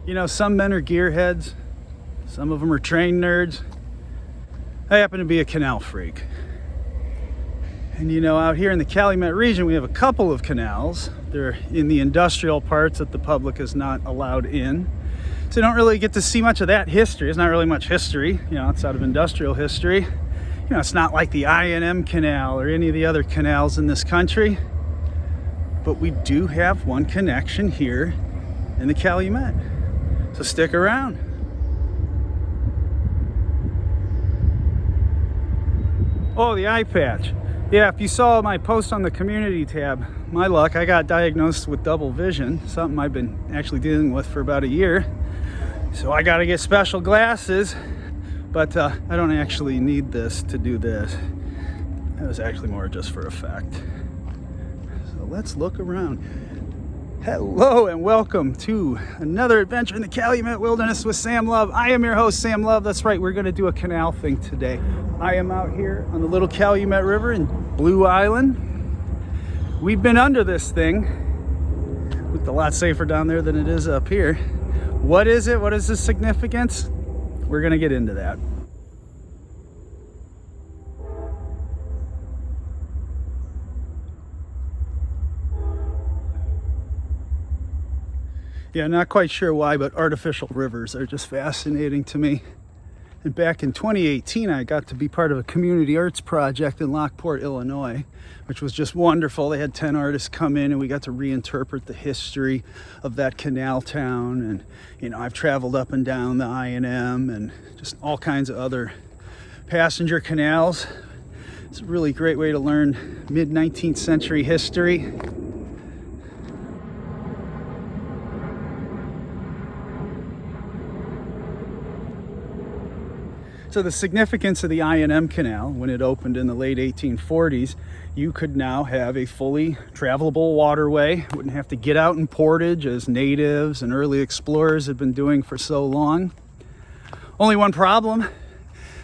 You know, some men are gearheads, some of them are train nerds. I happen to be a canal freak. And you know, out here in the Calumet region, we have a couple of canals. They're in the industrial parts that the public is not allowed in. So you don't really get to see much of that history. There's not really much history, you know, outside of industrial history. You know, it's not like the I&M Canal or any of the other canals in this country. But we do have one connection here in the Calumet. So stick around. Oh, the eye patch. Yeah, if you saw my post on the community tab, my luck, I got diagnosed with double vision, something I've been actually dealing with for about a year. So I gotta get special glasses, but I don't actually need this to do this. That was actually more just for effect. So let's look around. Hello and welcome to another adventure in the Calumet Wilderness with Sam Love. I am your host, Sam Love. That's right, we're gonna do a canal thing today. I am out here on the little Calumet River in Blue Island. We've been under this thing. It looked a lot safer down there than it is up here. What is it? What is the significance? We're gonna get into that. Yeah, not quite sure why, but artificial rivers are just fascinating to me. And back in 2018, I got to be part of a community arts project in Lockport, Illinois, which was just wonderful. They had 10 artists come in and we got to reinterpret the history of that canal town. And, you know, I've traveled up and down the I&M and just all kinds of other passenger canals. It's a really great way to learn mid-19th century history. So the significance of the I&M Canal, when it opened in the late 1840s, you could now have a fully travelable waterway. Wouldn't have to get out in portage as natives and early explorers had been doing for so long. Only one problem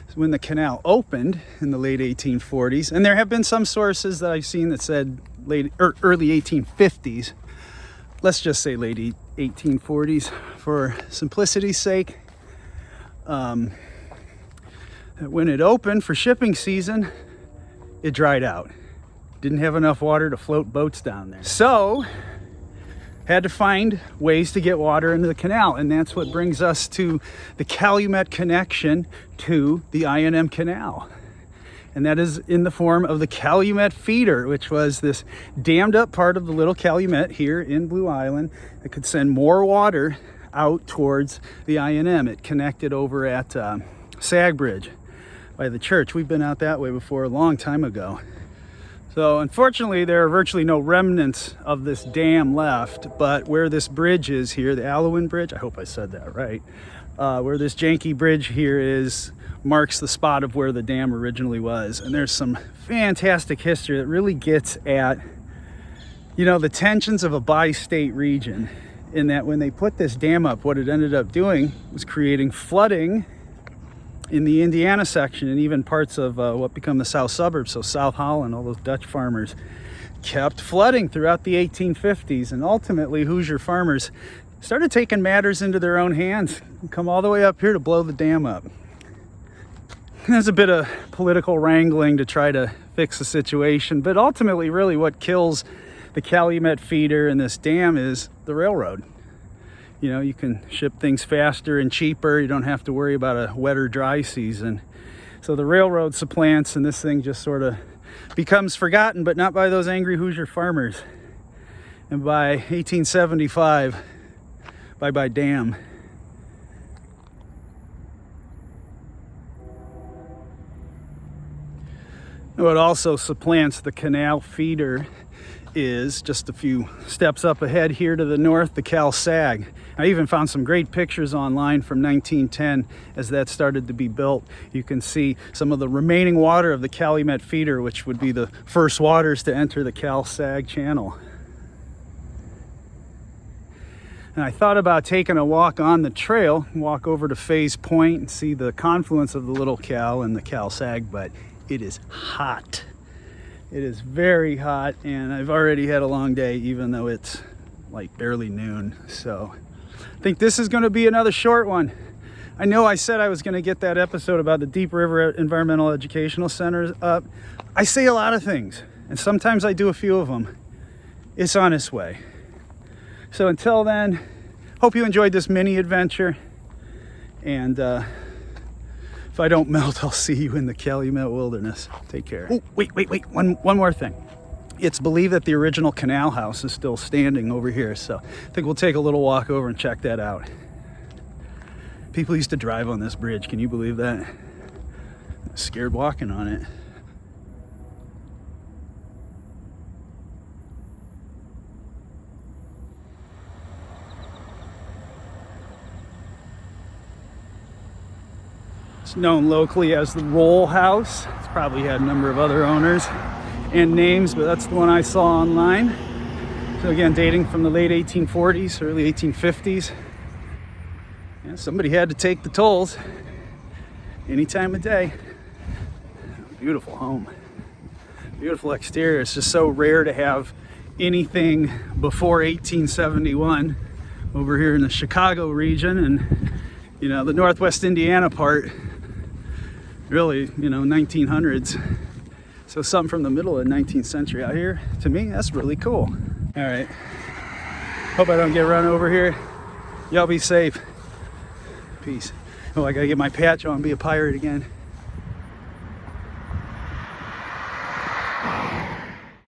is when the canal opened in the late 1840s, and there have been some sources that I've seen that said early 1850s. Let's just say late 1840s for simplicity's sake. When it opened for shipping season, it dried out. Didn't have enough water to float boats down there. So, had to find ways to get water into the canal. And that's what brings us to the Calumet connection to the I&M Canal. And that is in the form of the Calumet feeder, which was this dammed up part of the little Calumet here in Blue Island that could send more water out towards the I&M. It connected over at Sag Bridge by the church. We've been out that way before a long time ago. So unfortunately there are virtually no remnants of this dam left, but where this bridge is here, the Alowin Bridge, I hope I said that right, where this janky bridge here is, marks the spot of where the dam originally was. And there's some fantastic history that really gets at, you know, the tensions of a bi-state region, in that when they put this dam up, what it ended up doing was creating flooding in the Indiana section and even parts of what become the south suburbs. So South Holland, all those Dutch farmers kept flooding throughout the 1850s, and ultimately Hoosier farmers started taking matters into their own hands and come all the way up here to blow the dam up. There's a bit of political wrangling to try to fix the situation, but ultimately really what kills the Calumet feeder and this dam is the railroad. You know, you can ship things faster and cheaper. You don't have to worry about a wet or dry season. So the railroad supplants and this thing just sort of becomes forgotten, but not by those angry Hoosier farmers. And by 1875, bye-bye dam. What also supplants the canal feeder is just a few steps up ahead here to the north, the Cal Sag. I even found some great pictures online from 1910 as that started to be built. You can see some of the remaining water of the Calumet feeder, which would be the first waters to enter the Cal Sag channel. And I thought about taking a walk on the trail, walk over to Faze Point and see the confluence of the Little Cal and the Cal Sag, but it is hot. It is very hot, and I've already had a long day, even though it's like barely noon. So I think this is going to be another short one. I know I said I was going to get that episode about the Deep River Environmental Educational Centers up. I say a lot of things, and sometimes I do a few of them. It's on its way. So until then, hope you enjoyed this mini adventure. And if I don't melt, I'll see you in the Calumet wilderness. Take care. Oh, wait. One more thing. It's believed that the original canal house is still standing over here. So I think we'll take a little walk over and check that out. People used to drive on this bridge. Can you believe that? Scared walking on it. It's known locally as the Roll House. It's probably had a number of other owners and names, but that's the one I saw online. So again, dating from the late 1840s, early 1850s. Yeah, somebody had to take the tolls any time of day. Beautiful home. Beautiful exterior. It's just so rare to have anything before 1871 over here in the Chicago region, and you know, the Northwest Indiana part, really, you know, 1900s. So something from the middle of the 19th century out here, to me, that's really cool. All right. Hope I don't get run over here. Y'all be safe. Peace. Oh, I gotta get my patch on, be a pirate again.